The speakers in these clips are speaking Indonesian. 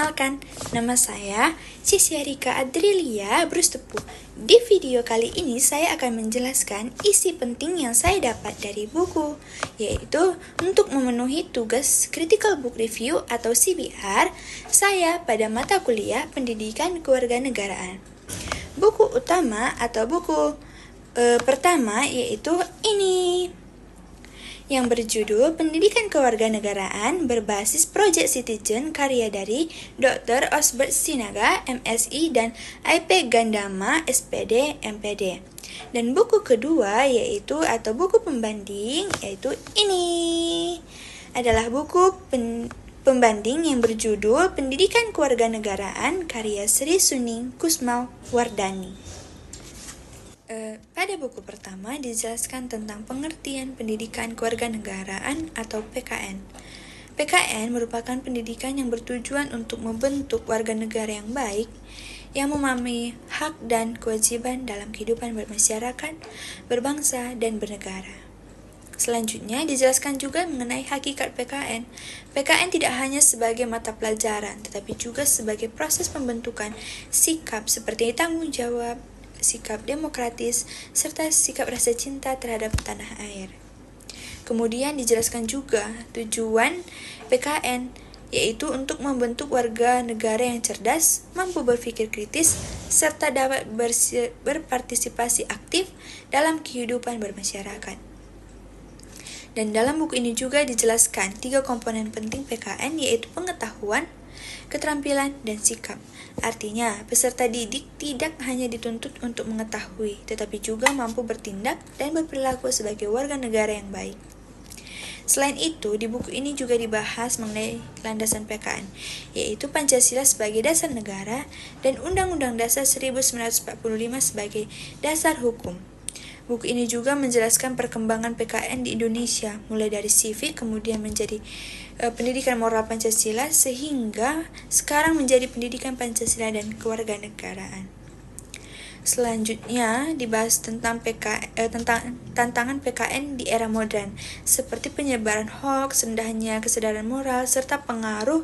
Perkenalkan, nama saya Cisya Rika Adrilia Brustepu. Di video kali ini saya akan menjelaskan isi penting yang saya dapat dari buku, yaitu untuk memenuhi tugas Critical Book Review atau CBR saya pada mata kuliah Pendidikan Kewarganegaraan. Buku utama atau buku pertama yaitu ini, yang berjudul Pendidikan Kewarganegaraan Berbasis Project Citizen karya dari Dr. Osbert Sinaga, MSI, dan IP Gandama, SPD, MPD. Dan buku kedua yaitu atau buku pembanding yaitu ini adalah buku pembanding yang berjudul Pendidikan Kewarganegaraan karya Sri Suning Kusmawardani. Pada buku pertama dijelaskan tentang pengertian pendidikan kewarganegaraan atau PKN. PKN merupakan pendidikan yang bertujuan untuk membentuk warga negara yang baik, yang memahami hak dan kewajiban dalam kehidupan bermasyarakat, berbangsa, dan bernegara. Selanjutnya dijelaskan juga mengenai hakikat PKN. PKN tidak hanya sebagai mata pelajaran, tetapi juga sebagai proses pembentukan sikap seperti tanggung jawab, sikap demokratis, serta sikap rasa cinta terhadap tanah air. Kemudian dijelaskan juga tujuan PKN, yaitu untuk membentuk warga negara yang cerdas, mampu berpikir kritis, serta dapat berpartisipasi aktif dalam kehidupan bermasyarakat. Dan dalam buku ini juga dijelaskan 3 komponen penting PKN, yaitu pengetahuan, keterampilan, dan sikap. Artinya, peserta didik tidak hanya dituntut untuk mengetahui, tetapi juga mampu bertindak dan berperilaku sebagai warga negara yang baik. Selain itu, di buku ini juga dibahas mengenai landasan PKN, yaitu Pancasila sebagai dasar negara dan Undang-Undang Dasar 1945 sebagai dasar hukum. Buku ini juga menjelaskan perkembangan PKN di Indonesia, mulai dari civic kemudian menjadi pendidikan moral Pancasila sehingga sekarang menjadi pendidikan Pancasila dan kewarganegaraan. Selanjutnya dibahas tentang tantangan PKN di era modern, seperti penyebaran hoaks, rendahnya kesadaran moral, serta pengaruh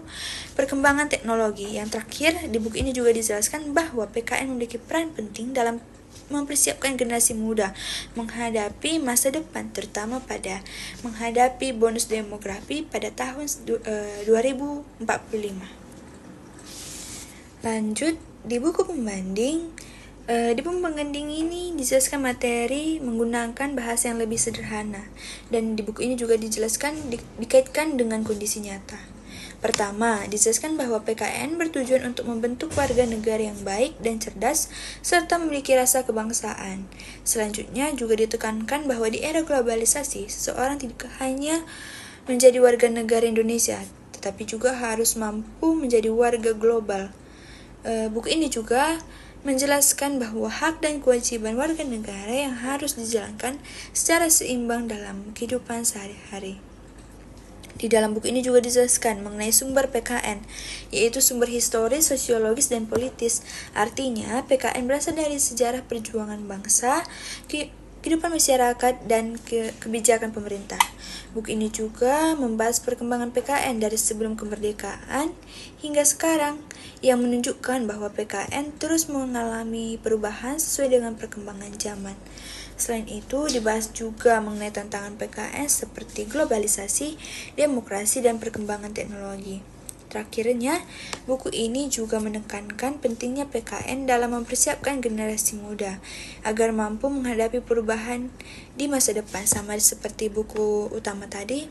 perkembangan teknologi. Yang terakhir, di buku ini juga dijelaskan bahwa PKN memiliki peran penting dalam mempersiapkan generasi muda menghadapi masa depan, terutama pada menghadapi bonus demografi pada tahun 2045. Lanjut, di buku pembanding, di pembanding ini dijelaskan materi menggunakan bahasa yang lebih sederhana, dan di buku ini juga dijelaskan dikaitkan dengan kondisi nyata. Pertama, dijelaskan bahwa PKN bertujuan untuk membentuk warga negara yang baik dan cerdas, serta memiliki rasa kebangsaan. Selanjutnya juga ditekankan bahwa di era globalisasi, seseorang tidak hanya menjadi warga negara Indonesia, tetapi juga harus mampu menjadi warga global. Buku ini juga menjelaskan bahwa hak dan kewajiban warga negara yang harus dijalankan secara seimbang dalam kehidupan sehari-hari. Di dalam buku ini juga dijelaskan mengenai sumber PKN, yaitu sumber historis, sosiologis, dan politis. Artinya, PKN berasal dari sejarah perjuangan bangsa, kehidupan masyarakat, dan kebijakan pemerintah. Buku ini juga membahas perkembangan PKN dari sebelum kemerdekaan hingga sekarang, yang menunjukkan bahwa PKN terus mengalami perubahan sesuai dengan perkembangan zaman. Selain itu, dibahas juga mengenai tantangan PKN seperti globalisasi, demokrasi, dan perkembangan teknologi. Terakhirnya, buku ini juga menekankan pentingnya PKN dalam mempersiapkan generasi muda agar mampu menghadapi perubahan di masa depan, sama seperti buku utama tadi,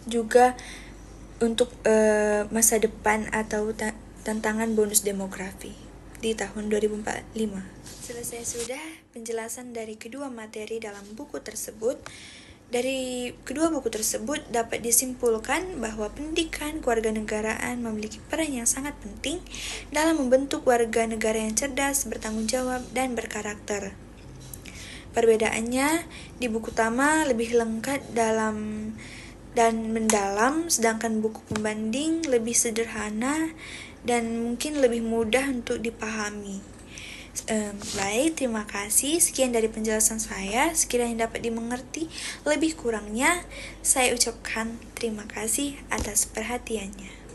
juga untuk masa depan atau tantangan bonus demografi di tahun 2045. Selesai sudah penjelasan dari kedua materi dalam buku tersebut. Dari kedua buku tersebut dapat disimpulkan bahwa pendidikan kewarganegaraan memiliki peran yang sangat penting dalam membentuk warga negara yang cerdas, bertanggung jawab, dan berkarakter. Perbedaannya, di buku utama lebih lengkap dan mendalam, sedangkan buku pembanding lebih sederhana dan mungkin lebih mudah untuk dipahami. Baik, terima kasih. Sekian dari penjelasan saya. Sekiranya dapat dimengerti, lebih kurangnya saya ucapkan terima kasih atas perhatiannya.